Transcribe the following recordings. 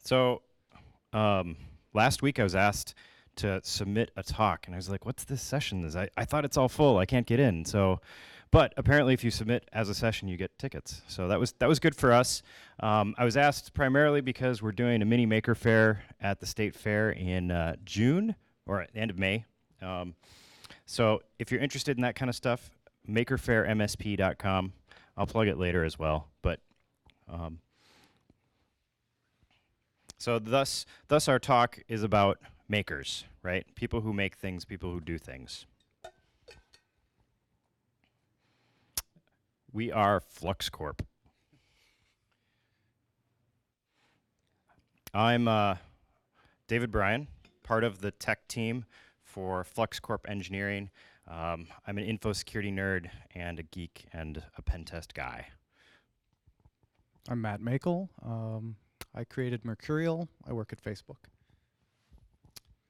So last week I was asked to submit a talk, and I was like, "What's this session?" I thought it's all full. I can't get in. So, but apparently, if you submit as a session, you get tickets. So that was good for us. I was asked primarily because we're doing a mini maker fair at the state fair in June or at the end of May. So if you're interested in that kind of stuff, makerfairmsp.com. I'll plug it later as well. But so thus our talk is about makers, right? People who make things, people who do things. We are Flux Corp. I'm David Bryan, part of the tech team for Flux Corp Engineering. I'm an info security nerd and a geek and a pen test guy. I'm Matt Mackall. I created Mercurial. I work at Facebook.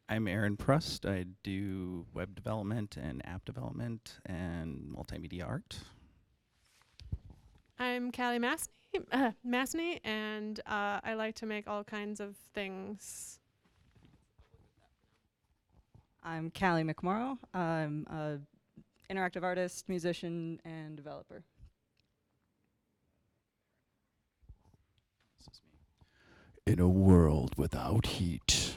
I'm Aaron Prust. I do web development and app development and multimedia art. I'm Cali Masteny, and I like to make all kinds of things. I'm Caly McMorrow. I'm an interactive artist, musician, and developer. This is me. In a world without heat,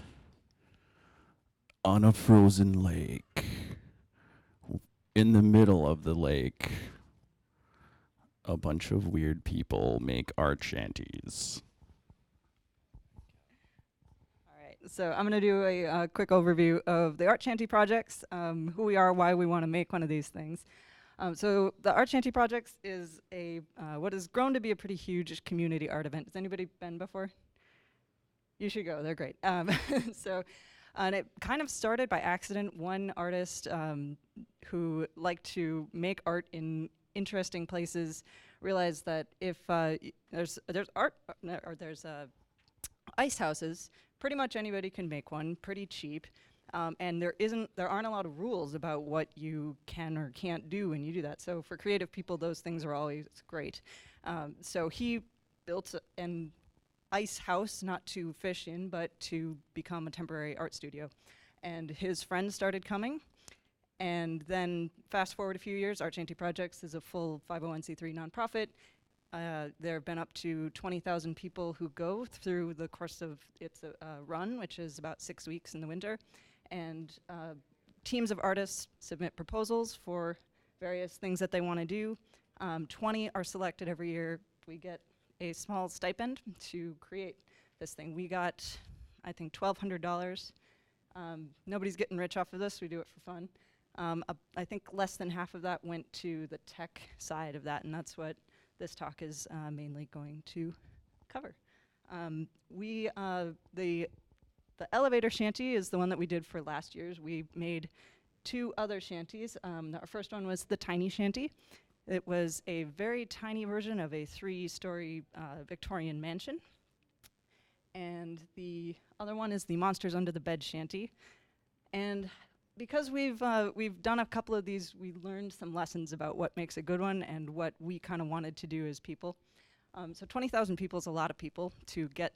on a frozen lake, in the middle of the lake, a bunch of weird people make art shanties. So I'm going to do a quick overview of the Art Shanty projects, who we are, why we want to make one of these things. So the Art Shanty projects is what has grown to be a pretty huge community art event. Has anybody been before? You should go. They're great. And it kind of started by accident. One artist who liked to make art in interesting places realized that if there's art or there's ice houses, pretty much anybody can make one pretty cheap, and there aren't a lot of rules about what you can or can't do when you do that. So for creative people, those things are always great. So he built an ice house, not to fish in, but to become a temporary art studio. And his friends started coming, and then fast forward a few years, Art Shanty Projects is a full 501c3 nonprofit. There have been up to 20,000 people who go through the course of its run, which is about 6 weeks in the winter. And teams of artists submit proposals for various things that they want to do. 20 are selected every year. We get a small stipend to create this thing. We got, I think, $1,200. Nobody's getting rich off of this. We do it for fun. I think less than half of that went to the tech side of that, and that's what this talk is mainly going to cover. The elevator shanty is the one that we did for last year's. We made 2 other shanties. Our first one was the tiny shanty. It was a very tiny version of a 3-story Victorian mansion. And the other one is the Monsters Under the Bed shanty. And because we've done a couple of these, we learned some lessons about what makes a good one and what we kind of wanted to do as people. So 20,000 people is a lot of people to get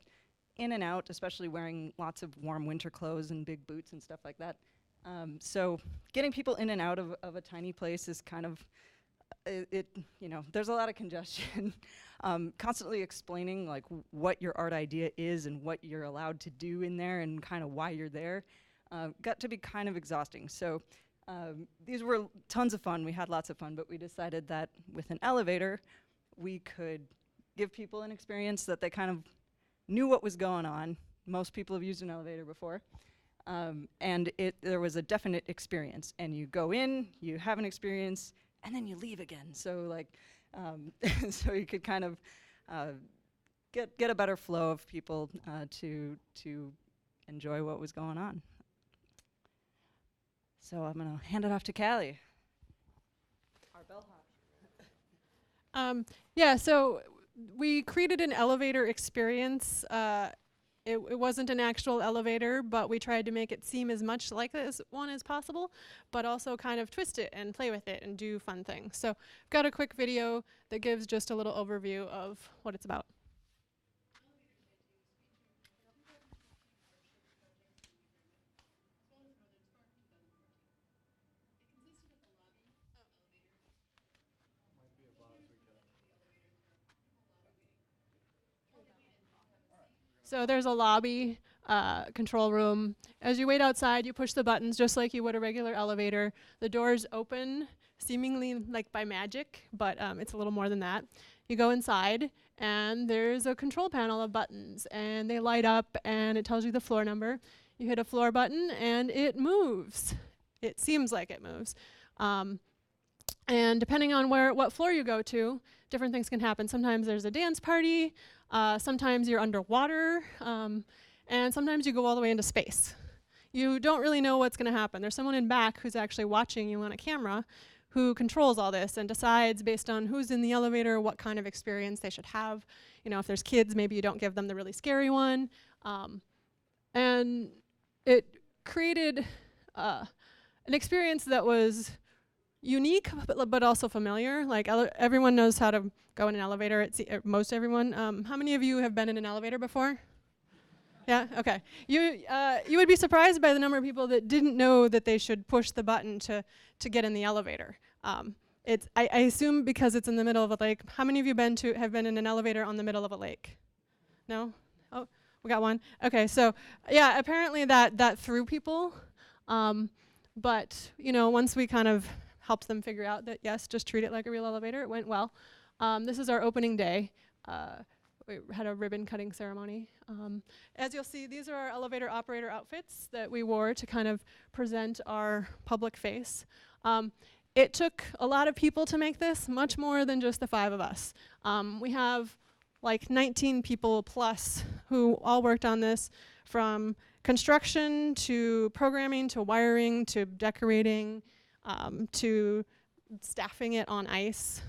in and out, especially wearing lots of warm winter clothes and big boots and stuff like that. So getting people in and out of a tiny place is kind of, there's a lot of congestion. Constantly explaining like what your art idea is and what you're allowed to do in there and kind of why you're there. Got to be kind of exhausting. So these were tons of fun. We had lots of fun, but we decided that with an elevator, we could give people an experience that they kind of knew what was going on. Most people have used an elevator before. And there was a definite experience. And you go in, you have an experience, and then you leave again. So like, so you could kind of get a better flow of people to enjoy what was going on. So I'm gonna hand it off to Caly. Our bellhop. Yeah, so we created an elevator experience. It wasn't an actual elevator, but we tried to make it seem as much like this one as possible, but also kind of twist it and play with it and do fun things. So I've got a quick video that gives just a little overview of what it's about. So there's a lobby, control room. As you wait outside, you push the buttons just like you would a regular elevator. The doors open seemingly like by magic, but it's a little more than that. You go inside, and there's a control panel of buttons, and they light up, and it tells you the floor number. You hit a floor button, and it moves. It seems like it moves. And depending on what floor you go to, different things can happen. Sometimes there's a dance party, sometimes you're underwater, and sometimes you go all the way into space. You don't really know what's going to happen. There's someone in back who's actually watching you on a camera who controls all this and decides based on who's in the elevator what kind of experience they should have. You know, if there's kids, maybe you don't give them the really scary one. And it created an experience that was unique, but also familiar. Like everyone knows how to go in an elevator. Most everyone. How many of you have been in an elevator before? Yeah. Okay. You would be surprised by the number of people that didn't know that they should push the button to get in the elevator. I assume because it's in the middle of a lake. How many of you have been in an elevator on the middle of a lake? No. Oh, we got one. Okay. So yeah, apparently that threw people. But you know, once we kind of helped them figure out that yes, just treat it like a real elevator, it went well. This is our opening day. We had a ribbon cutting ceremony. As you'll see, these are our elevator operator outfits that we wore to kind of present our public face. It took a lot of people to make this, much more than just the 5 of us. We have like 19 people plus who all worked on this, from construction to programming to wiring to decorating to staffing it on ice.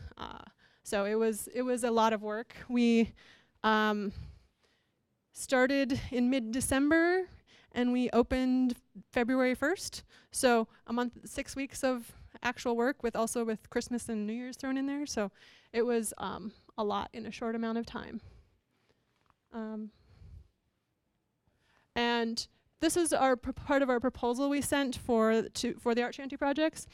So it was a lot of work. We started in mid-December and we opened February 1st. So a month, 6 weeks of actual work with Christmas and New Year's thrown in there. So it was a lot in a short amount of time. And this is part of our proposal we sent for the Art Shanty projects.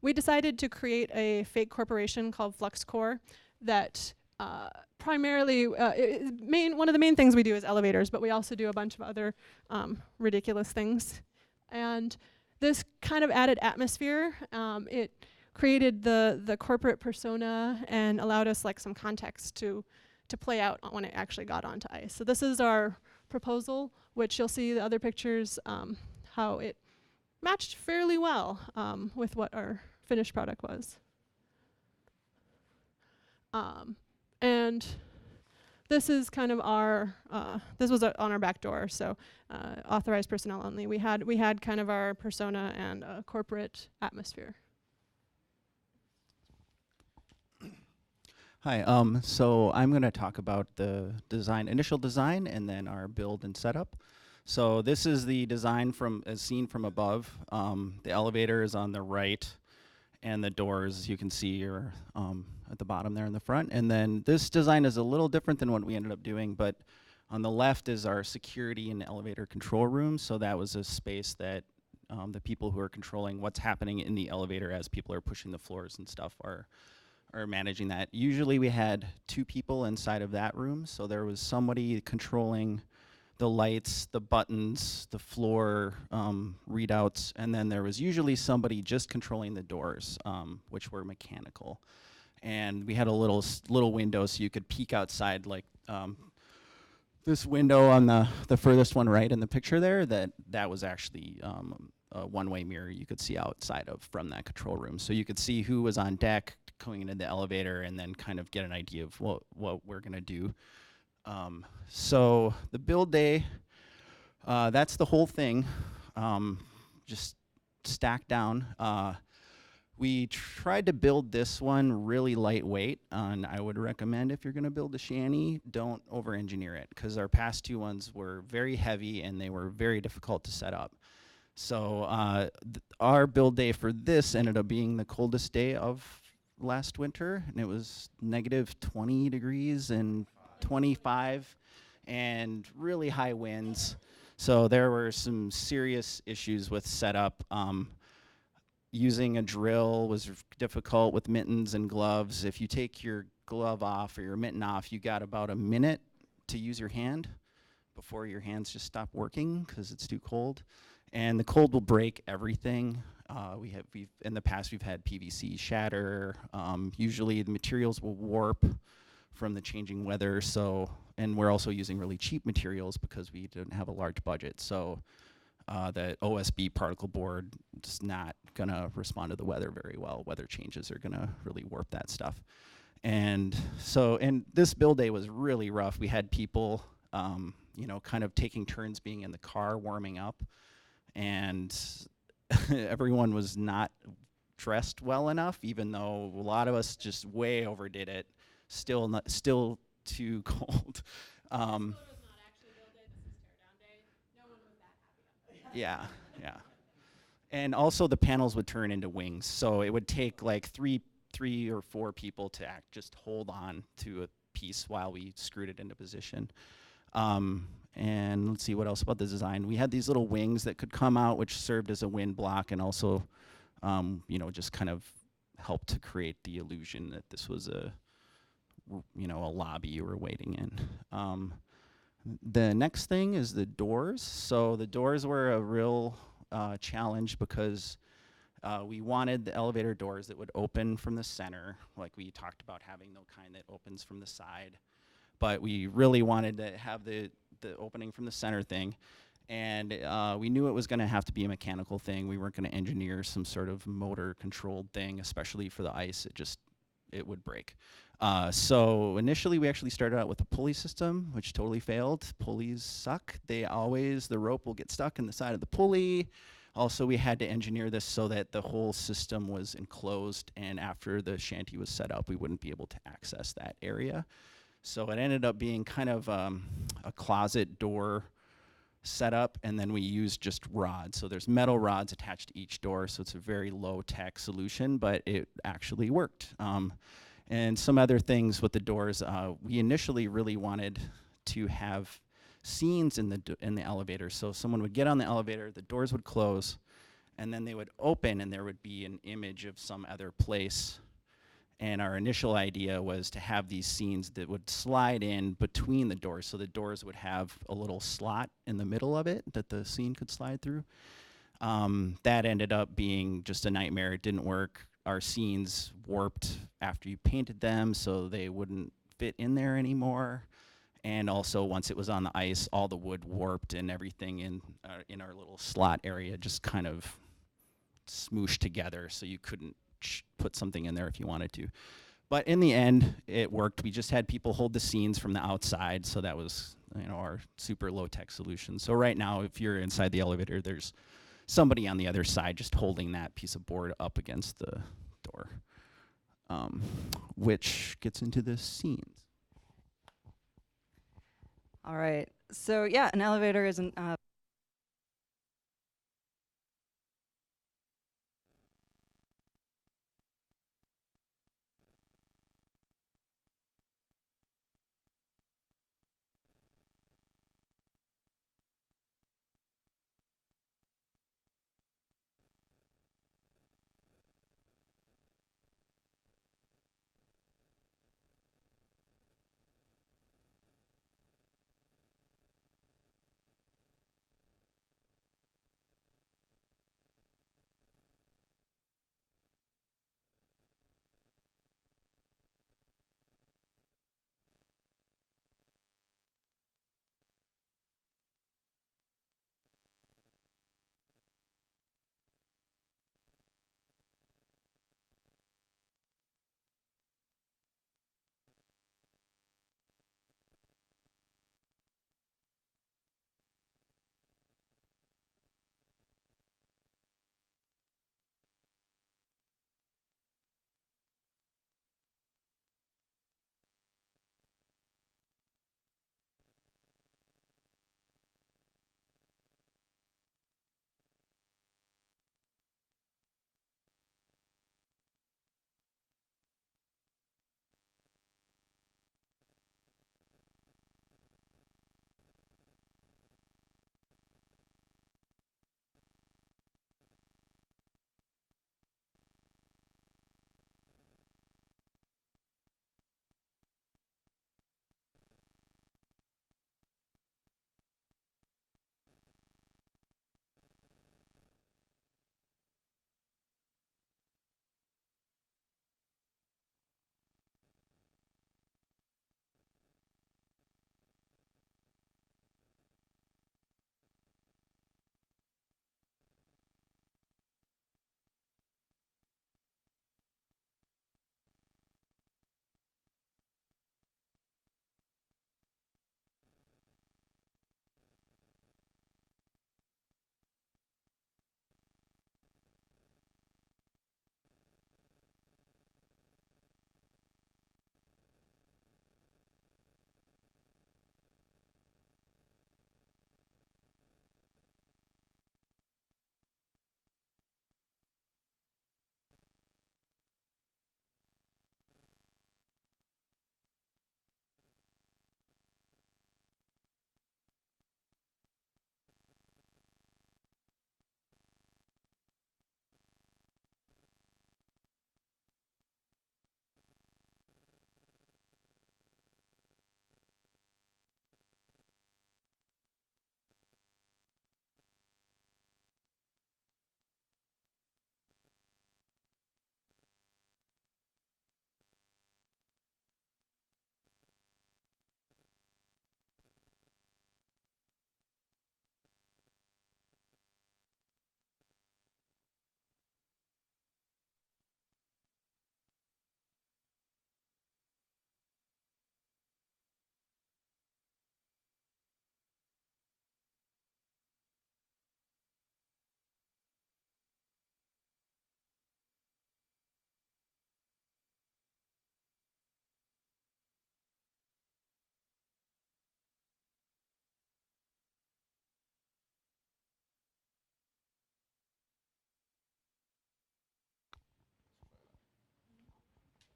We decided to create a fake corporation called FluxCore that primarily, one of the main things we do is elevators, but we also do a bunch of other ridiculous things. And this kind of added atmosphere. It created the corporate persona and allowed us like some context to play out when it actually got onto ice. So this is our proposal, which you'll see the other pictures, how it matched fairly well with what our finished product was. And this is kind of our, this was on our back door, so authorized personnel only. We had kind of our persona and corporate atmosphere. Hi, so I'm going to talk about the initial design, and then our build and setup. So this is the design as seen from above. The elevator is on the right, and the doors, as you can see, are at the bottom there in the front. And then this design is a little different than what we ended up doing, but on the left is our security and elevator control room. So that was a space that the people who are controlling what's happening in the elevator as people are pushing the floors and stuff are managing that. Usually we had 2 people inside of that room, so there was somebody controlling the lights, the buttons, the floor readouts, and then there was usually somebody just controlling the doors, which were mechanical. And we had a little window so you could peek outside, like this window on the furthest one right in the picture there, that was actually a one-way mirror you could see outside of from that control room. So you could see who was on deck going into the elevator and then kind of get an idea of what we're going to do. So the build day, that's the whole thing, just stacked down. We tried to build this one really lightweight, and I would recommend if you're going to build a shanty, don't over-engineer it, because our past 2 ones were very heavy and they were very difficult to set up. So our build day for this ended up being the coldest day of last winter, and it was negative 20 degrees and 25 and really high winds. So there were some serious issues with setup. Using a drill was difficult with mittens and gloves. If you take your glove off or your mitten off, you got about a minute to use your hand. before your hands just stop working because it's too cold. And the cold will break everything. We've in the past we've had PVC shatter. Usually the materials will warp from the changing weather. So, and we're also using really cheap materials because we didn't have a large budget. So the OSB particle board is not gonna respond to the weather very well. Weather changes are gonna really warp that stuff. And so, and this build day was really rough. We had people, you know, kind of taking turns being in the car, warming up, and everyone was not dressed well enough, even though a lot of us just way overdid it. Still too cold. Yeah, yeah. And also the panels would turn into wings, so it would take like three or four people to just hold on to a piece while we screwed it into position. And let's see what else about the design. We had these little wings that could come out, which served as a wind block, and also, you know, just kind of helped to create the illusion that this was a, you know, a lobby you were waiting in. The next thing is the doors. So the doors were a real challenge because we wanted the elevator doors that would open from the center, like we talked about having the kind that opens from the side. But we really wanted to have the opening from the center thing. And we knew it was going to have to be a mechanical thing. We weren't going to engineer some sort of motor controlled thing, especially for the ice. It would break. So initially we actually started out with a pulley system, which totally failed. Pulleys suck. The rope will get stuck in the side of the pulley. Also, we had to engineer this so that the whole system was enclosed, and after the shanty was set up, we wouldn't be able to access that area. So it ended up being kind of a closet door setup, and then we used just rods. So there's metal rods attached to each door, so it's a very low-tech solution, but it actually worked. And some other things with the doors, we initially really wanted to have scenes in the elevator. So someone would get on the elevator, the doors would close, and then they would open, and there would be an image of some other place. And our initial idea was to have these scenes that would slide in between the doors. So the doors would have a little slot in the middle of it that the scene could slide through. That ended up being just a nightmare. It didn't work. Our scenes warped after you painted them, so they wouldn't fit in there anymore. And also, once it was on the ice, all the wood warped, and everything in our little slot area just kind of smooshed together, so you couldn't put something in there if you wanted to. But in the end, it worked. We just had people hold the scenes from the outside, so that was, you know, our super low-tech solution. So right now, if you're inside the elevator, there's somebody on the other side just holding that piece of board up against the door, which gets into the scenes. All right. So yeah, an elevator is an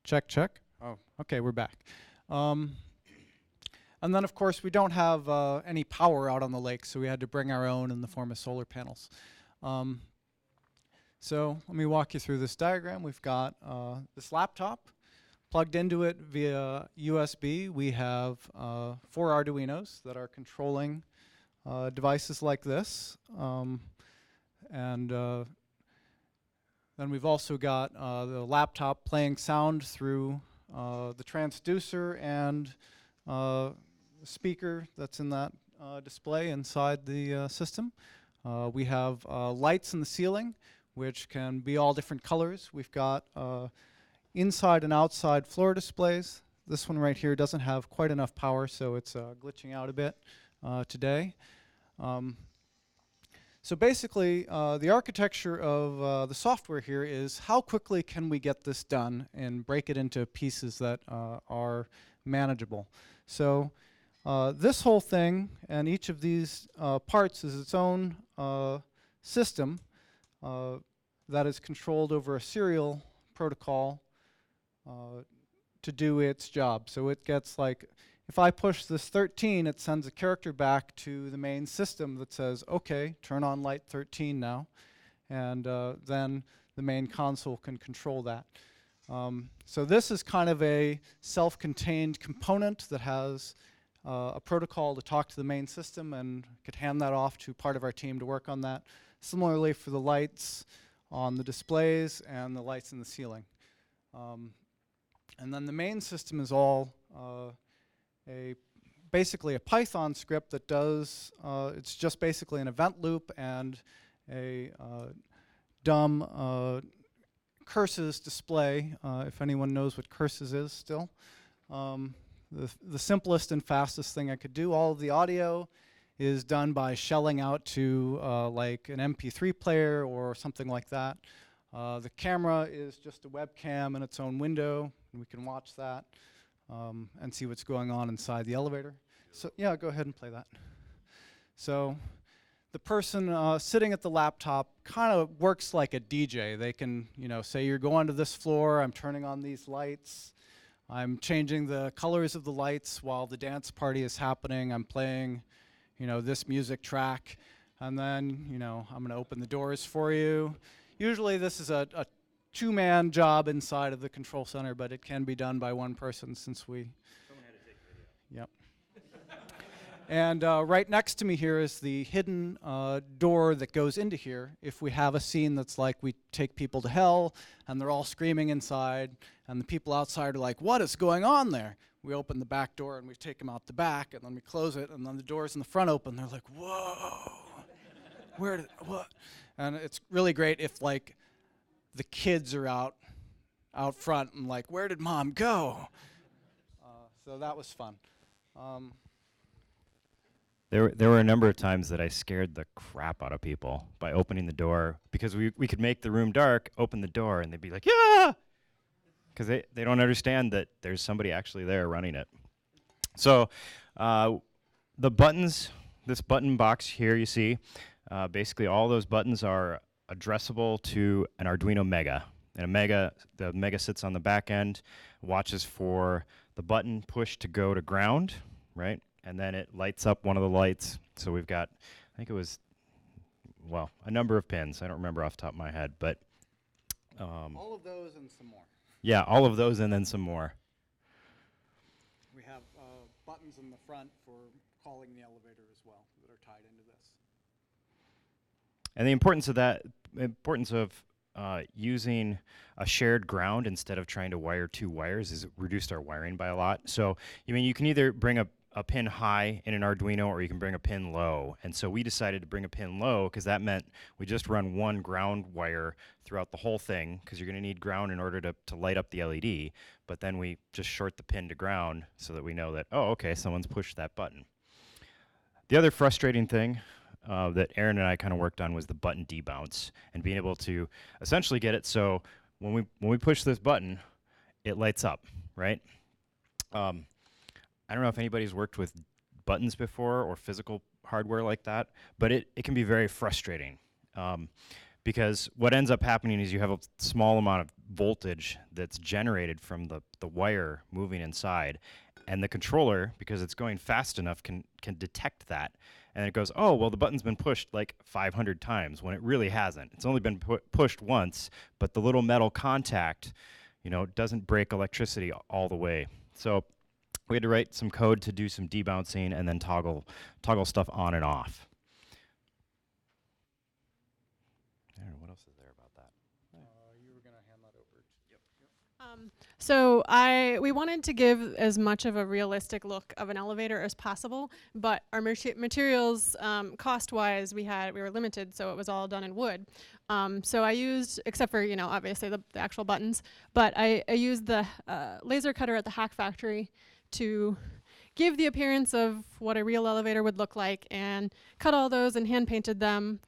Check, check. Oh, okay, we're back. And then, of course, we don't have any power out on the lake, so we had to bring our own in the form of solar panels. So let me walk you through this diagram. We've got this laptop plugged into it via USB. We have 4 Arduinos that are controlling devices like this. And then we've also got the laptop playing sound through the transducer and speaker that's in that display inside the system. We have lights in the ceiling, which can be all different colors. We've got inside and outside floor displays. This one right here doesn't have quite enough power, so it's glitching out a bit today. So basically, the architecture of the software here is how quickly can we get this done and break it into pieces that are manageable. So this whole thing and each of these parts is its own system that is controlled over a serial protocol to do its job. So it gets like, if I push this 13, it sends a character back to the main system that says, okay, turn on light 13 now. And then the main console can control that. So this is kind of a self-contained component that has a protocol to talk to the main system, and could hand that off to part of our team to work on that. Similarly for the lights on the displays and the lights in the ceiling. And then the main system is all basically a Python script that does, it's just basically an event loop and a dumb curses display, if anyone knows what curses is still. The simplest and fastest thing I could do. All of the audio is done by shelling out to like an MP3 player or something like that. The camera is just a webcam in its own window, and we can watch that and see what's going on inside the elevator. So yeah, go ahead and play that. So the person sitting at the laptop kind of works like a DJ. They can, you know, say you're going to this floor, I'm turning on these lights, I'm changing the colors of the lights while the dance party is happening, I'm playing, you know, this music track, and then, you know, I'm going to open the doors for you. Usually this is a two-man job inside of the control center, but it can be done by one person since we... Someone had to take video. Yep. And right next to me here is the hidden door that goes into here. If we have a scene that's like we take people to hell and they're all screaming inside and the people outside are like, what is going on there? We open the back door and we take them out the back, and then we close it, and then the doors in the front open. They're like, whoa, where did, what? And it's really great if like the kids are out front and like, where did mom go? So that was fun. There were a number of times that I scared the crap out of people by opening the door, because we could make the room dark, open the door, and they'd be like, yeah! Because they don't understand that there's somebody actually there running it. So the buttons, this button box here you see, basically all those buttons are addressable to an Arduino Mega. And the Mega sits on the back end, watches for the button push to go to ground, right? And then it lights up one of the lights. So we've got, I think it was, well, a number of pins. I don't remember off the top of my head, but... all of those and some more. Yeah, all of those and then some more. We have buttons in the front for calling the elevator as well that are tied into this. And the importance of using a shared ground instead of trying to wire 2 wires is reduced our wiring by a lot. So, you can either bring a pin high in an Arduino, or you can bring a pin low. And so we decided to bring a pin low because that meant we just run one ground wire throughout the whole thing, because you're going to need ground in order to light up the LED. But then we just short the pin to ground so that we know that, oh, okay, someone's pushed that button. The other frustrating thing that Aaron and I kind of worked on was the button debounce, and being able to essentially get it so when we push this button, it lights up, right? I don't know if anybody's worked with buttons before or physical hardware like that, but it can be very frustrating because what ends up happening is you have a small amount of voltage that's generated from the wire moving inside, and the controller, because it's going fast enough, can detect that, and it goes, oh, well, the button's been pushed like 500 times when it really hasn't. It's only been pushed once, but the little metal contact, doesn't break electricity all the way. So we had to write some code to do some debouncing and then toggle stuff on and off. What else is there about that? You were going to hand that over. So we wanted to give as much of a realistic look of an elevator as possible, but our materials, cost-wise, we were limited, so it was all done in wood. So I used, except for obviously the actual buttons, but I used the laser cutter at the Hack Factory to give the appearance of what a real elevator would look like, and cut all those and hand painted them,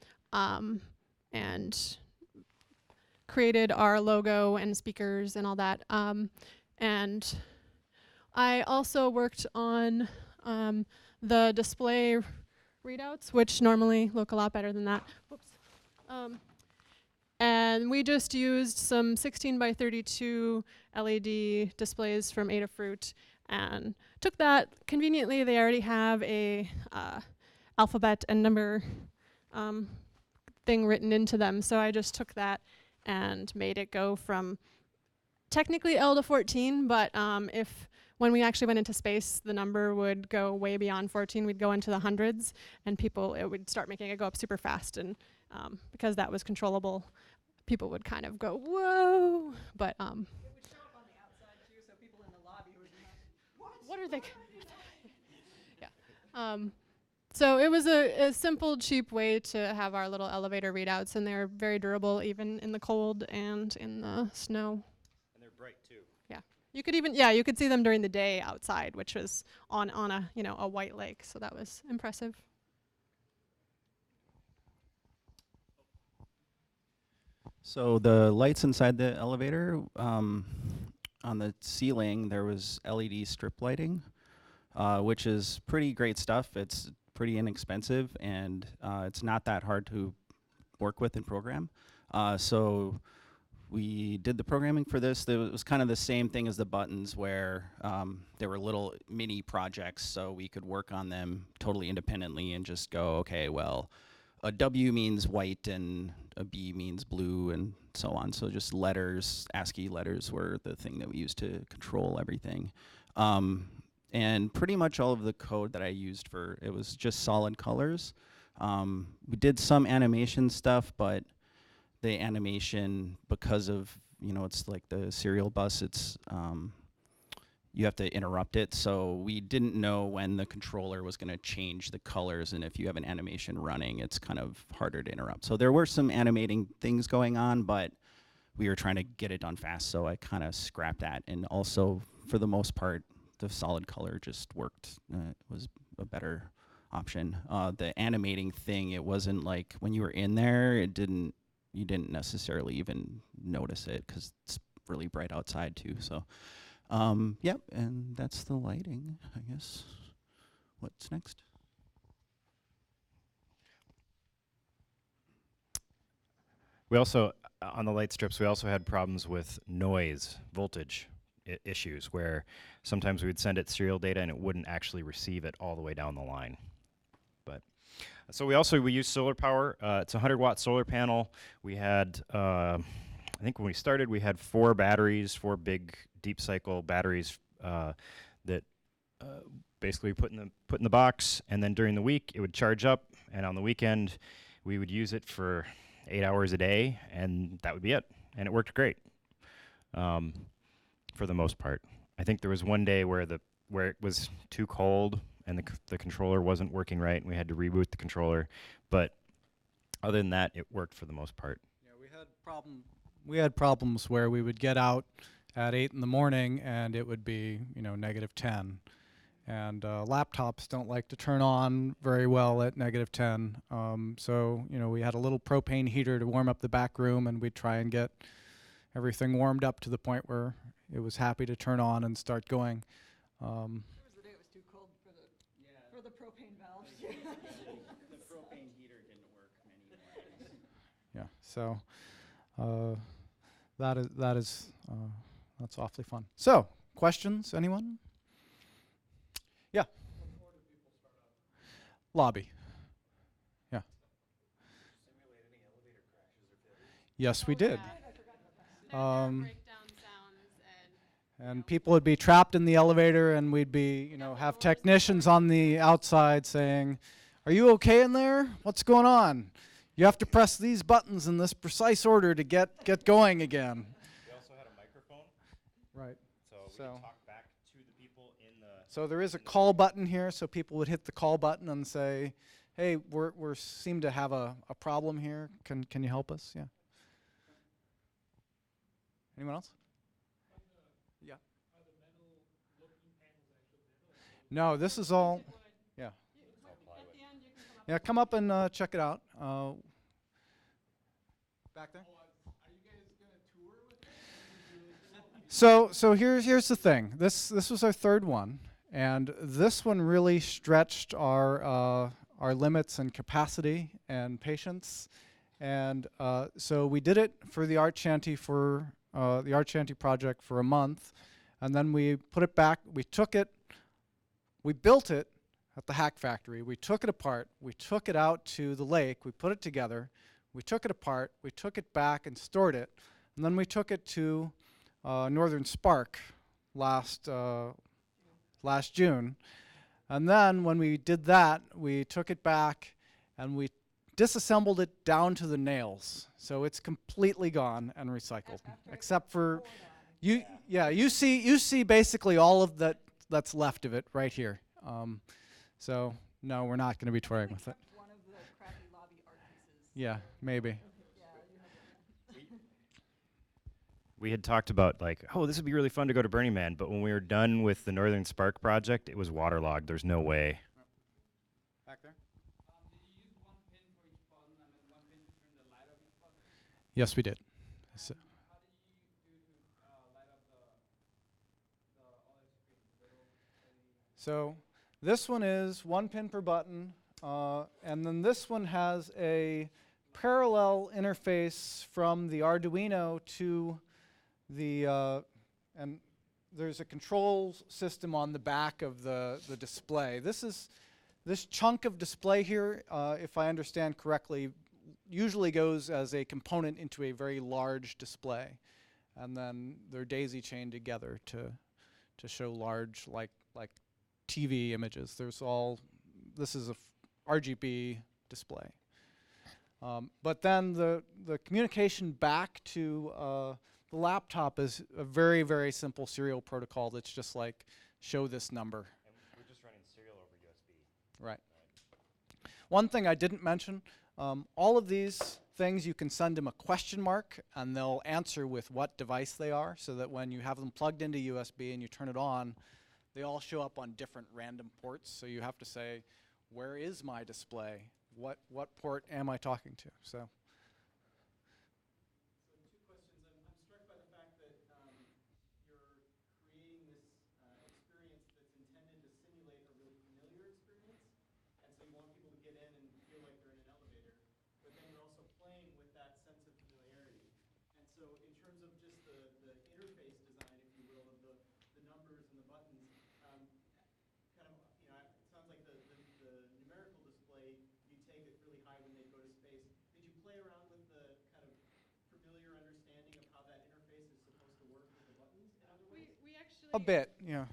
and created our logo and speakers and all that. And I also worked on the display readouts, which normally look a lot better than that. Whoops. And we just used some 16 by 32 LED displays from Adafruit and took that. Conveniently, they already have a alphabet and number thing written into them, so I just took that and made it go from technically L to 14, but when we actually went into space, the number would go way beyond 14. We'd go into the hundreds, and it would start making it go up super fast, and because that was controllable, people would kind of go, whoa, but It would show up on the outside too, so people in the lobby would be like, what are they? Yeah. So it was a simple, cheap way to have our little elevator readouts, and they're very durable, even in the cold and in the snow. And they're bright too. Yeah, you could see them during the day outside, which was on a white lake, so that was impressive. So the lights inside the elevator, on the ceiling, there was LED strip lighting, which is pretty great stuff. It's pretty inexpensive, and it's not that hard to work with and program. So we did the programming for this. It was kind of the same thing as the buttons, where there were little mini projects, so we could work on them totally independently and just go, okay, well, a W means white and a B means blue and so on. So just letters, ASCII letters were the thing that we used to control everything. And pretty much all of the code that I used it was just solid colors. We did some animation stuff, but the animation, because of, it's like the serial bus, it's, you have to interrupt it. So we didn't know when the controller was going to change the colors, and if you have an animation running, it's kind of harder to interrupt. So there were some animating things going on, but we were trying to get it done fast, so I kind of scrapped that. And also, for the most part, the solid color just worked. It was a better option. The animating thing, it wasn't like when you were in there, you didn't necessarily even notice it because it's really bright outside too. So, yep, and that's the lighting, I guess. What's next? We also, on the light strips, we also had problems with noise, voltage issues, where sometimes we would send it serial data and it wouldn't actually receive it all the way down the line. But so we use solar power. It's a 100-watt solar panel. We had, I think when we started, we had 4 batteries, 4 big deep cycle batteries that basically put in the box, and then during the week it would charge up, and on the weekend we would use it for 8 hours a day, and that would be it. And it worked great. For the most part. I think there was one day where it was too cold and the controller wasn't working right, and we had to reboot the controller. But other than that, it worked for the most part. Yeah, we had problems where we would get out at 8 in the morning and it would be -10, and laptops don't like to turn on very well at -10. So we had a little propane heater to warm up the back room, and we'd try and get everything warmed up to the point where it was happy to turn on and start going. there was the day it was too cold for the propane valves. The propane heater didn't work many days. Yeah. So that's awfully fun. So questions, anyone? Yeah. Lobby. Yeah. Yes, we did. And people would be trapped in the elevator, and we'd be, have technicians on the outside saying, "Are you okay in there? What's going on? You have to press these buttons in this precise order to get going again." We also had a microphone, Right. so we could talk back to the people in the. So there is a call button here, so people would hit the call button and say, "Hey, we seem to have a problem here. Can you help us?" Yeah. Anyone else? Yeah. No, this is all. Yeah. Yeah, come up and check it out. Back there. So here's the thing. This was our third one, and this one really stretched our limits and capacity and patience, and so we did it for the Art Shanty the Art Shanty project for a month, and then we put it back. We took it. We built it at the Hack Factory. We took it apart. We took it out to the lake. We put it together. We took it apart. We took it back and stored it, and then we took it to Northern Spark last June. And then when we did that, we took it back and we disassembled it down to the nails. So it's completely gone and recycled, except for you. Yeah, you see basically all of that's left of it right here. So no, we're not going to be touring with it. One of the crappy lobby art pieces. Yeah, maybe. We had talked about like, oh, this would be really fun to go to Burning Man, but when we were done with the Northern Spark project, it was waterlogged. There's no way. Back there? Yes, we did. So So this one is 1 pin per button, and then this one has a parallel interface from the Arduino to the, and there's a control system on the back of the display. This chunk of display here, if I understand correctly, usually goes as a component into a very large display, and then they're daisy chained together to show large like TV images. This is a RGB display. But then the communication back to the laptop is a very, very simple serial protocol that's just like, show this number. And we're just running serial over USB. Right. One thing I didn't mention, all of these things you can send them a question mark and they'll answer with what device they are, so that when you have them plugged into USB and you turn it on, they all show up on different random ports. So you have to say, where is my display? What port am I talking to? So. Two questions. I'm struck by the fact that you're creating this experience that's intended to simulate a really familiar experience, and so you want people to get in and feel like they're in an elevator, but then you're also playing with that sense of familiarity. And so in terms of just the interface design, if you will, of the numbers and the buttons, it sounds like the numerical display, you take it really high when they go to space. Did you play around with the kind of familiar understanding of how that interface is supposed to work with the buttons in other ways? We actually A bit, yeah.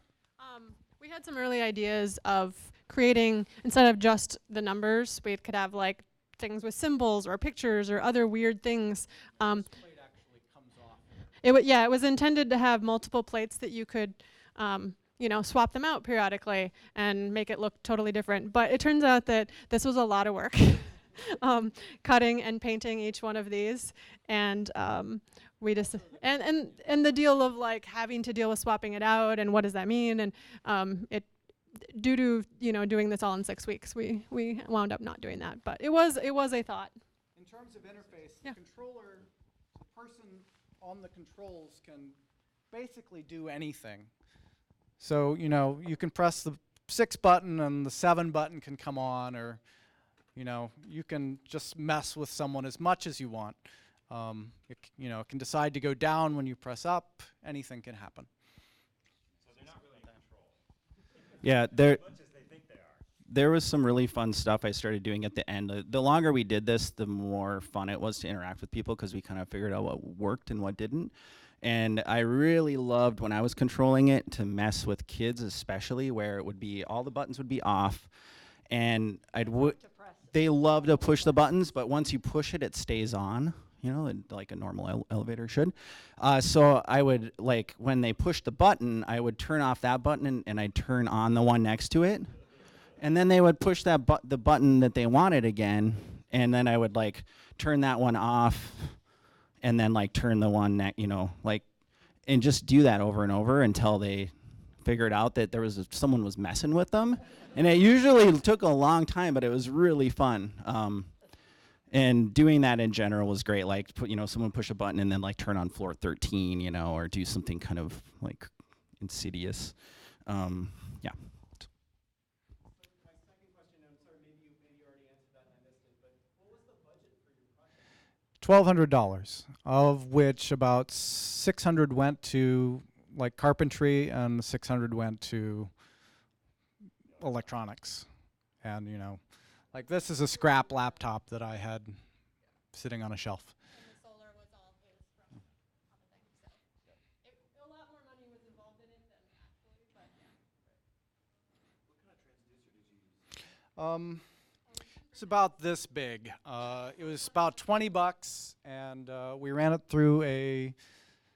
We had some early ideas of creating, instead of just the numbers, we could have like things with symbols or pictures or other weird things. This plate actually comes off. It was intended to have multiple plates that you could swap them out periodically and make it look totally different. But it turns out that this was a lot of work, cutting and painting each one of these, and we just and the deal of like having to deal with swapping it out and what does that mean, and it due to doing this all in 6 weeks, we wound up not doing that. But it was a thought. In terms of interface, Yeah. the controller, the person on the controls can basically do anything. So, you can press the 6 button and the 7 button can come on, or, you can just mess with someone as much as you want. It can decide to go down when you press up. Anything can happen. So they're not really in control. Yeah, As much as they think they are. there was some really fun stuff I started doing at the end. The longer we did this, the more fun it was to interact with people because we kind of figured out what worked and what didn't. And I really loved when I was controlling it to mess with kids, especially where it would be all the buttons would be off, and they love to push the buttons, but once you push it, it stays on. You know, like a normal elevator should. So I would, like, when they push the button, I would turn off that button and I'd turn on the one next to it. And then they would push that the button that they wanted again, and then I would, like, turn that one off and then, like, turn the one and just do that over and over until they figured out that someone was messing with them. And it usually took a long time, but it was really fun. And doing that in general was great. Like, someone push a button and then, like, turn on floor 13, or do something kind of, like, insidious. Yeah. My second question, I'm sorry, maybe you already answered that and I missed it, but what was the budget for your project? $1,200, of which about $600 went to like carpentry and $600 went to electronics. And like this is a scrap laptop that I had sitting on a shelf. And the solar was all his from other things. So a lot more money was involved in it than actually, but yeah. What kind of transducer did you use? It's about this big. It was about $20, and we ran it through a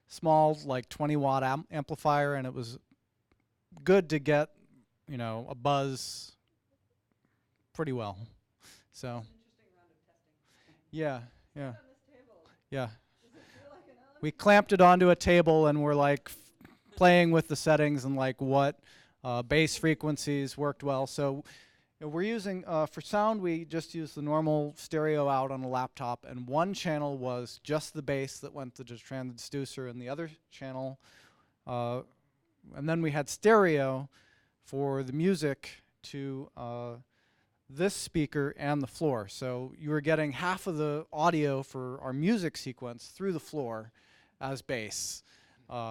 small, like 20-watt amplifier, and it was good to get, a buzz pretty well. So. Interesting round of testing. Yeah. On this table. Yeah. Does it feel like an elevator? We clamped it onto a table and we're like playing with the settings and like what bass frequencies worked well. So we're using, for sound, we just used the normal stereo out on a laptop, and one channel was just the bass that went to the transducer, and the other channel, and then we had stereo for the music to this speaker and the floor. So you were getting half of the audio for our music sequence through the floor as bass,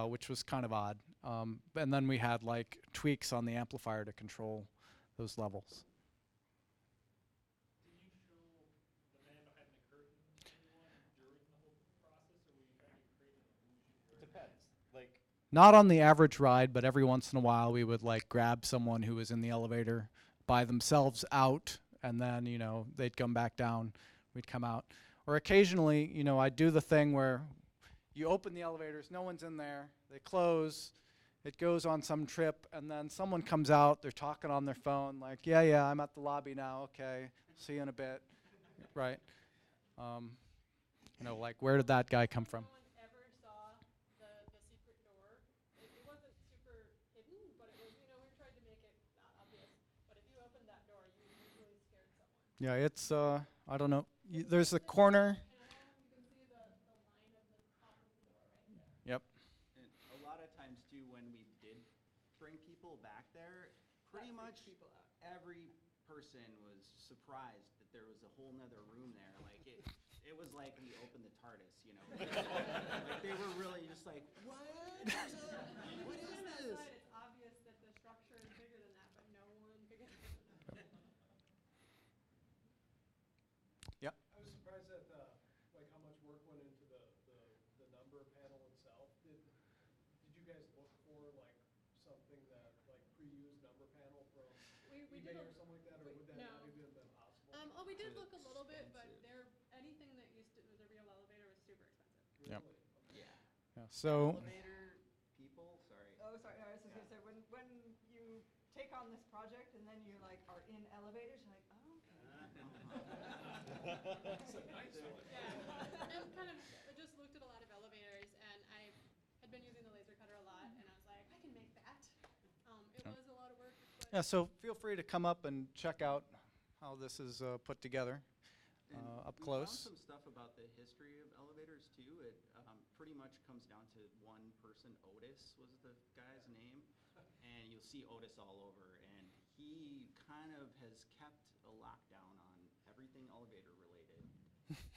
which was kind of odd. And then we had like tweaks on the amplifier to control those levels. Did you show the man behind the curtain to anyone during the whole process, or were you trying to create an illusion? Depends. Like, Not on the average ride, but every once in a while we would like grab someone who was in the elevator by themselves out, and then they'd come back down, we'd come out. Or occasionally, I'd do the thing where you open the elevators, no one's in there, they close, it goes on some trip, and then someone comes out, they're talking on their phone, like, yeah, I'm at the lobby now, okay, see you in a bit, right? Like, where did that guy come from? No one ever saw the secret door. It wasn't super hidden, but it was, we tried to make it not obvious. But if you opened that door, you usually scared someone. Yeah, it's, I don't know, there's a corner. You can see the line of the top of the door right there. Yep. And a lot of times too, when we did bring people back there, pretty much every person was surprised that there was a whole nother room there. Like it was like we opened the TARDIS, like they were really just like, what? What is this? It's obvious that the structure is bigger than that, but no one figured it out. I was surprised at like how much work went into the number panel itself. Did you guys look for like something that like pre-used number panel from We eBay did or something like that, or would that no. not have even been possible? We did look a little bit, but anything that used to was a real elevator was super expensive. Yep. Really? Yeah. Yeah, so, Elevator people, sorry. Oh, sorry. I was just gonna say when you take on this project and then you like are in elevators, you're like, oh, okay. That's a nice one. Yeah, I just looked at a lot of elevators, and I had been using the laser cutter a lot, and I was like, I can make that. It was a lot of work. But yeah, so feel free to come up and check out how this is put together And up we close. found some stuff about the history of elevators too. It pretty much comes down to one person. Otis was the guy's name, and you'll see Otis all over. And he kind of has kept a lockdown on everything elevator related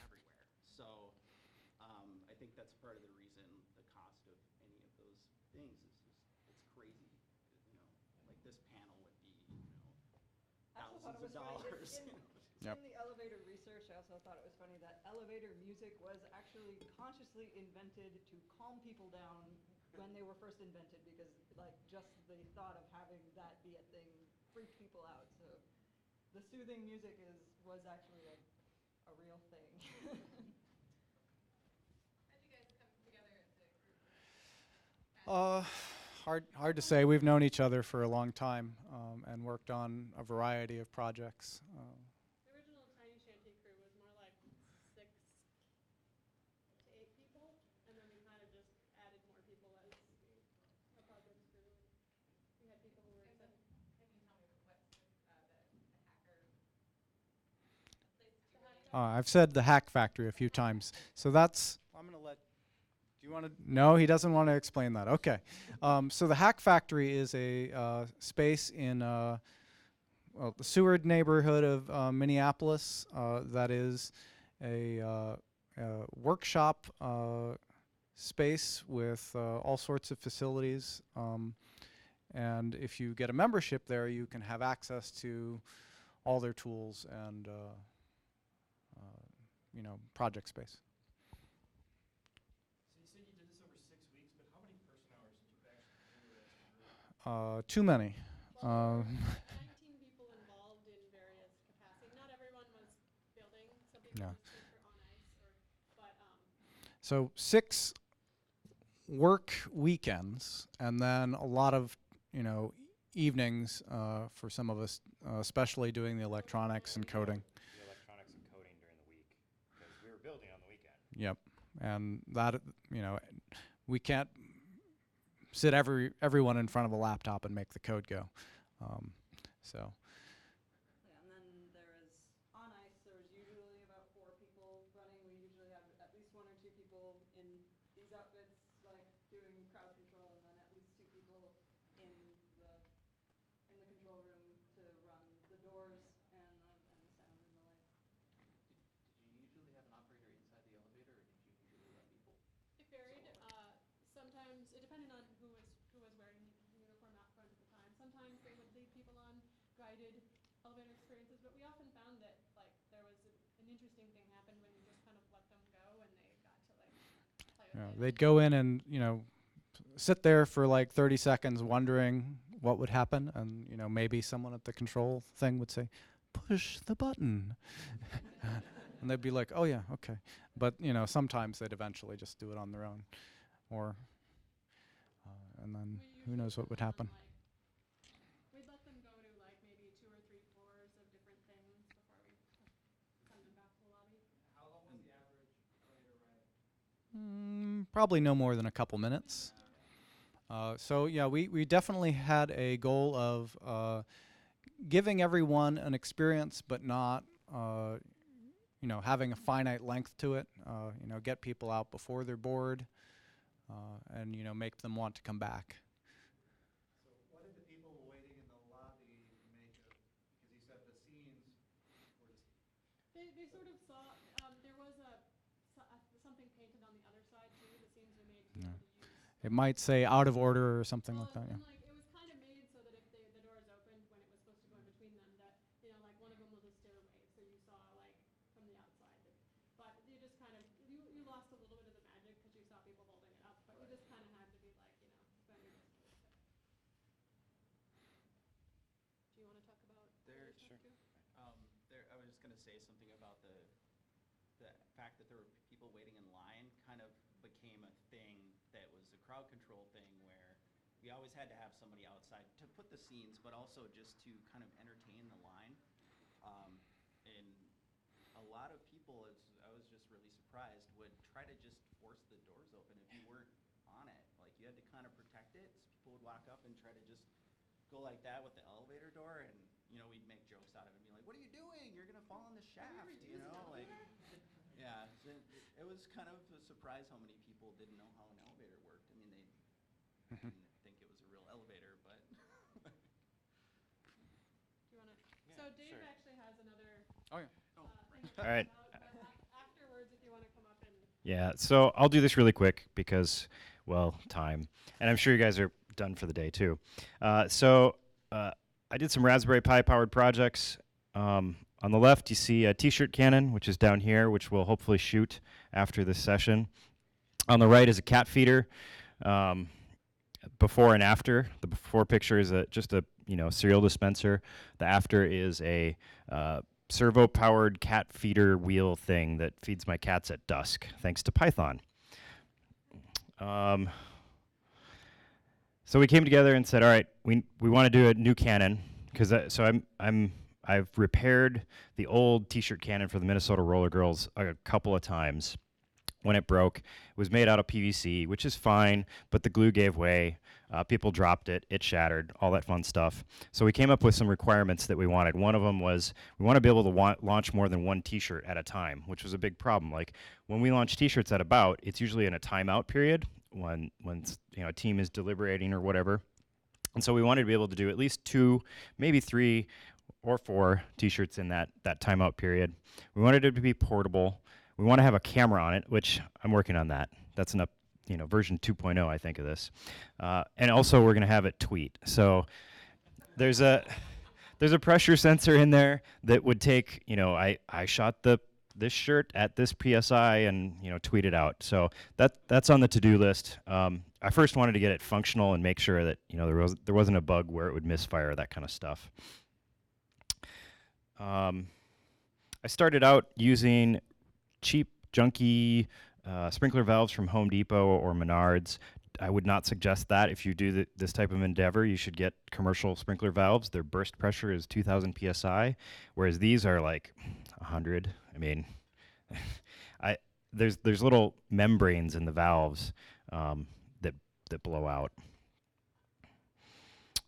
everywhere. So think that's part of the reason the cost of any of those things is just, it's crazy. You know, like this panel would be, I also thought it thousands of was funny. dollars. Yep. In the elevator research, I also thought it was funny that elevator music was actually consciously invented to calm people down when they were first invented, because like just the thought of having that be a thing freaked people out. So the soothing music was actually a real thing. How'd you guys come together as a group? Hard to say. We've known each other for a long time and worked on a variety of projects. The original Tiny Shanty crew was more like 6 to 8 people, and then we kind of just added more people as the projects grew. We had people who were excited. Can you tell me what's the hacker place to I've said the Hack Factory a few times. So that's, I'm going to let, do you want to, no, he doesn't want to explain that. Okay. So the Hack Factory is a space in the Seward neighborhood of Minneapolis that is a workshop space with all sorts of facilities. And if you get a membership there, you can have access to all their tools and project space. So you said you did this over 6 weeks, but how many person hours did you actually do as a group? Too many. Well, there were 19 people involved in various capacities. Not everyone was building. Some people Yeah. were just for on ice, but So 6 work weekends, and then a lot of evenings for some of us, especially doing the electronics and coding. The electronics and coding during the week, because we were building on the weekend. Yep, and that we can't sit everyone in front of a laptop and make the code go. So. Yeah, and then there is on ice. There was usually about 4 people running. We usually have at least 1 or 2 people in these outfits, like doing crowd control, and then at least 2 people in the control room to run the doors and the sound and the lights. Did you usually have an operator inside the elevator, or did you usually let people? it varied. Sometimes it depended on who was wearing uniform out front at the time. Sometimes they would lead people on guided elevator experiences, but we often found that like there was an interesting thing happened when you just kind of let them go and they got to like play with it. They'd go in and sit there for like 30 seconds wondering what would happen, and maybe someone at the control thing would say, "Push the button," and they'd be like, "Oh yeah, okay." But sometimes they'd eventually just do it on their own, or and then who knows what would happen. We'd let them go to like maybe 2 or 3 floors of different things before we send them back to the lobby. How long was the average elevator ride? Probably no more than a couple minutes. So yeah, we definitely had a goal of giving everyone an experience, but not having a finite length to it. Get people out before they're bored, and make them want to come back. So what did the people waiting in the lobby make of, because you said the scenes were just... They sort of saw, there was something painted on the other side too. The scenes were made to be able to use. It might say out of order or something like that. Yeah. And like it was kind of made so that if the doors opened when it was supposed to go in between them, that like one of them was a stairway, so you saw like from the outside. But you just kind of you lost a little bit of the magic because you saw people holding it up, but you just kind of had to be like spend your distance. Do you want to talk about There, other stuff too? I was just going to say something about the fact that there were people waiting in line kind of became a thing that was a crowd control thing where we always had to have somebody outside to put the scenes, but also just to kind of entertain the line. And a lot of people, I was just really surprised, would try to just force the doors open if you weren't on it. Like you had to kind of protect it. So people would walk up and try to just go like that with the elevator door, and we'd make jokes out of it and be like, "What are you doing? You're gonna fall in the shaft," like. Yeah, it was kind of a surprise how many people didn't know how an elevator worked. I mean, they didn't think it was a real elevator, but. Do you want to? So Dave actually has another. Oh yeah. Thing to All right. talk about, but afterwards, if you want to come up and Yeah, so I'll do this really quick because, well, time. And I'm sure you guys are done for the day too. So I did some Raspberry Pi powered projects. On the left, you see a TShirt Cannon, which is down here, which we'll hopefully shoot after this session. On the right is a CatFeeder. Before and after. The before picture is just a cereal dispenser. The after is a servo-powered cat feeder wheel thing that feeds my cats at dusk, thanks to Python. So we came together and said, all right, we want to do a new cannon because I've repaired the old T-shirt cannon for the Minnesota Roller Girls a couple of times. When it broke, it was made out of PVC, which is fine, but the glue gave way. People dropped it. It shattered, all that fun stuff. So we came up with some requirements that we wanted. One of them was we want to be able to launch more than one T-shirt at a time, which was a big problem. Like when we launch T-shirts at a bout, it's usually in a timeout period when a team is deliberating or whatever. And so we wanted to be able to do at least 2, maybe 3 or 4 T-shirts in that timeout period. We wanted it to be portable. We want to have a camera on it, which I'm working on that. That's an version 2.0, I think, of this. And also, we're going to have it tweet. So there's a pressure sensor in there that would take, I shot this shirt at this PSI and tweet it out. So that's on the to-do list. I first wanted to get it functional and make sure that there wasn't a bug where it would misfire, that kind of stuff. I started out using cheap, junky sprinkler valves from Home Depot or Menards. I would not suggest that. If you do this type of endeavor, you should get commercial sprinkler valves. Their burst pressure is 2,000 psi, whereas these are like 100. I mean, there's little membranes in the valves that blow out.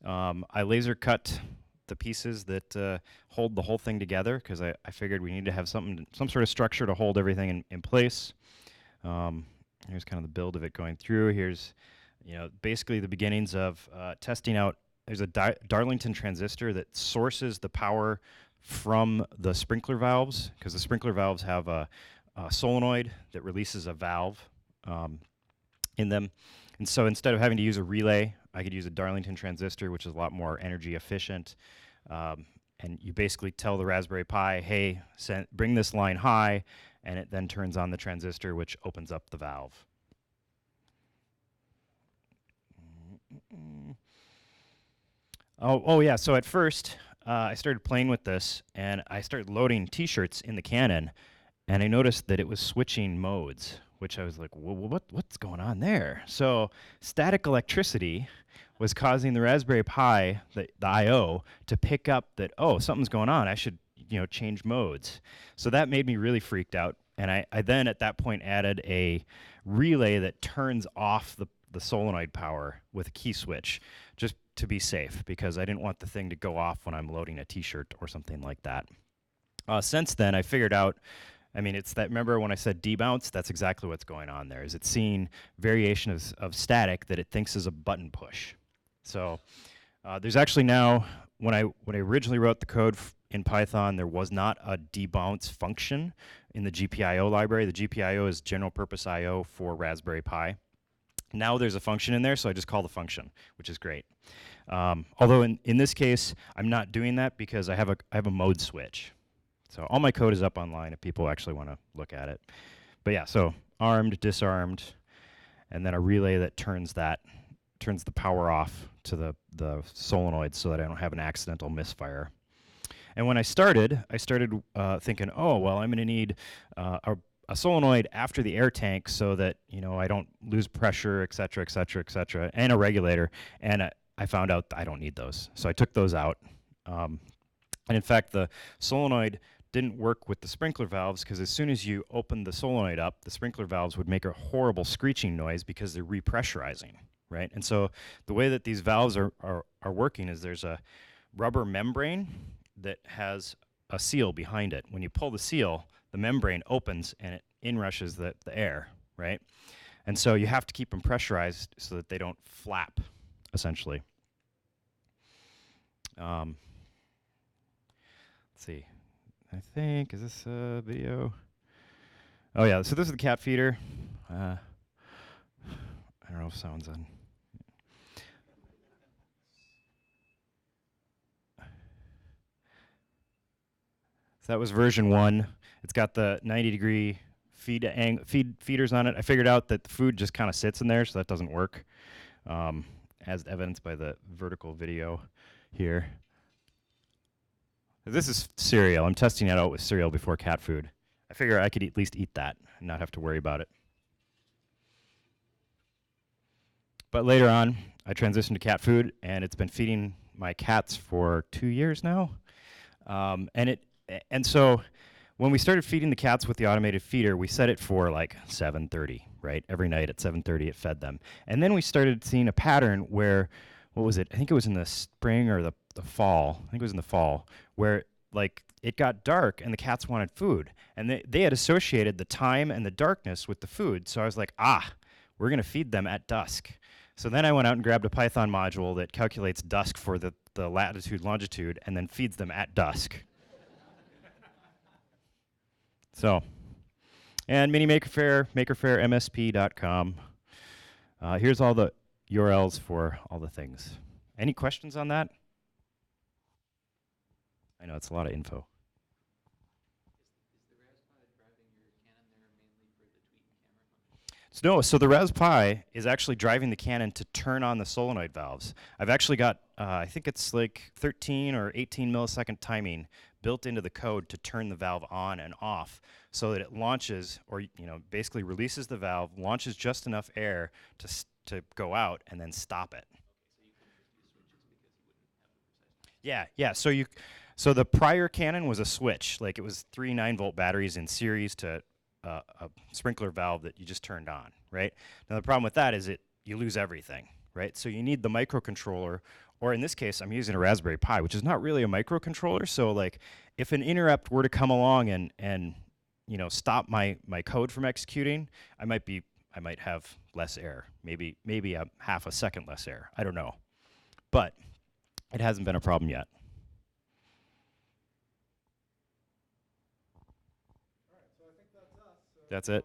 I laser cut the pieces that hold the whole thing together because I figured we need to have some sort of structure to hold everything in place. Here's kind of the build of it going through. Here's basically the beginnings of testing out. There's a Darlington transistor that sources the power from the sprinkler valves because the sprinkler valves have a solenoid that releases a valve in them. And so instead of having to use a relay, I could use a Darlington transistor, which is a lot more energy efficient. And you basically tell the Raspberry Pi, hey, bring this line high, and it then turns on the transistor, which opens up the valve. Oh yeah, so at first, I started playing with this, and I started loading T-shirts in the Cannon, and I noticed that it was switching modes, which I was like, what's going on there? So static electricity was causing the Raspberry Pi, the I/O, to pick up that, oh, something's going on. I should, change modes. So that made me really freaked out. And I then at that point added a relay that turns off the solenoid power with a key switch, just to be safe, because I didn't want the thing to go off when I'm loading a T-shirt or something like that. Since then, I figured out, it's that, remember when I said debounce? That's exactly what's going on there, is it's seeing variation of static that it thinks is a button push. So there's actually now, when I originally wrote the code in Python, there was not a debounce function in the GPIO library. The GPIO is general purpose I/O for Raspberry Pi. Now there's a function in there, so I just call the function, which is great. Although in this case, I'm not doing that because I have a mode switch. So all my code is up online if people actually want to look at it. But yeah, so armed, disarmed, and then a relay that turns the power off to the solenoid so that I don't have an accidental misfire. And when I started thinking, oh, well, I'm going to need a solenoid after the air tank so that, I don't lose pressure, et cetera, et cetera, et cetera, and a regulator. And I found out I don't need those. So I took those out. And in fact, the solenoid didn't work with the sprinkler valves because as soon as you opened the solenoid up, the sprinkler valves would make a horrible screeching noise because they're repressurizing, right? And so the way that these valves are working is there's a rubber membrane that has a seal behind it. When you pull the seal, the membrane opens and it inrushes the air, right? And so you have to keep them pressurized so that they don't flap, essentially. Let's see. I think, is this a video? Oh yeah, so this is the cat feeder. I don't know if sound's on. So that was version 1. It's got the 90-degree feeders on it. I figured out that the food just kind of sits in there, so that doesn't work, as evidenced by the vertical video here. This is cereal. I'm testing it out with cereal before cat food. I figure I could at least eat that and not have to worry about it. But later on, I transitioned to cat food, and it's been feeding my cats for 2 years now. And so when we started feeding the cats with the automated feeder, we set it for like 7:30, right? Every night at 7:30 it fed them. And then we started seeing a pattern where, what was it? I think it was in the spring or the fall. I think it was in the fall, where like it got dark and the cats wanted food. And they had associated the time and the darkness with the food. So I was like, we're going to feed them at dusk. So then I went out and grabbed a Python module that calculates dusk for the latitude, longitude, and then feeds them at dusk. So, and Mini Maker Faire, makerfairmsp.com. Here's all the URLs for all the things. Any questions on that? I know it's a lot of info. So the Raspberry Pi is actually driving the Canon to turn on the solenoid valves. I've actually got, I think it's like 13 or 18 millisecond timing built into the code to turn the valve on and off so that it launches, or basically releases the valve, launches just enough air to go out and then stop it. Yeah. So the prior Canon was a switch, like it was 3 9-volt batteries in series to a sprinkler valve that you just turned on, right? Now the problem with that is you lose everything, right? So you need the microcontroller, or in this case, I'm using a Raspberry Pi, which is not really a microcontroller. So like, if an interrupt were to come along and stop my code from executing, I might have less error, maybe a half a second less error. I don't know, but it hasn't been a problem yet. That's it.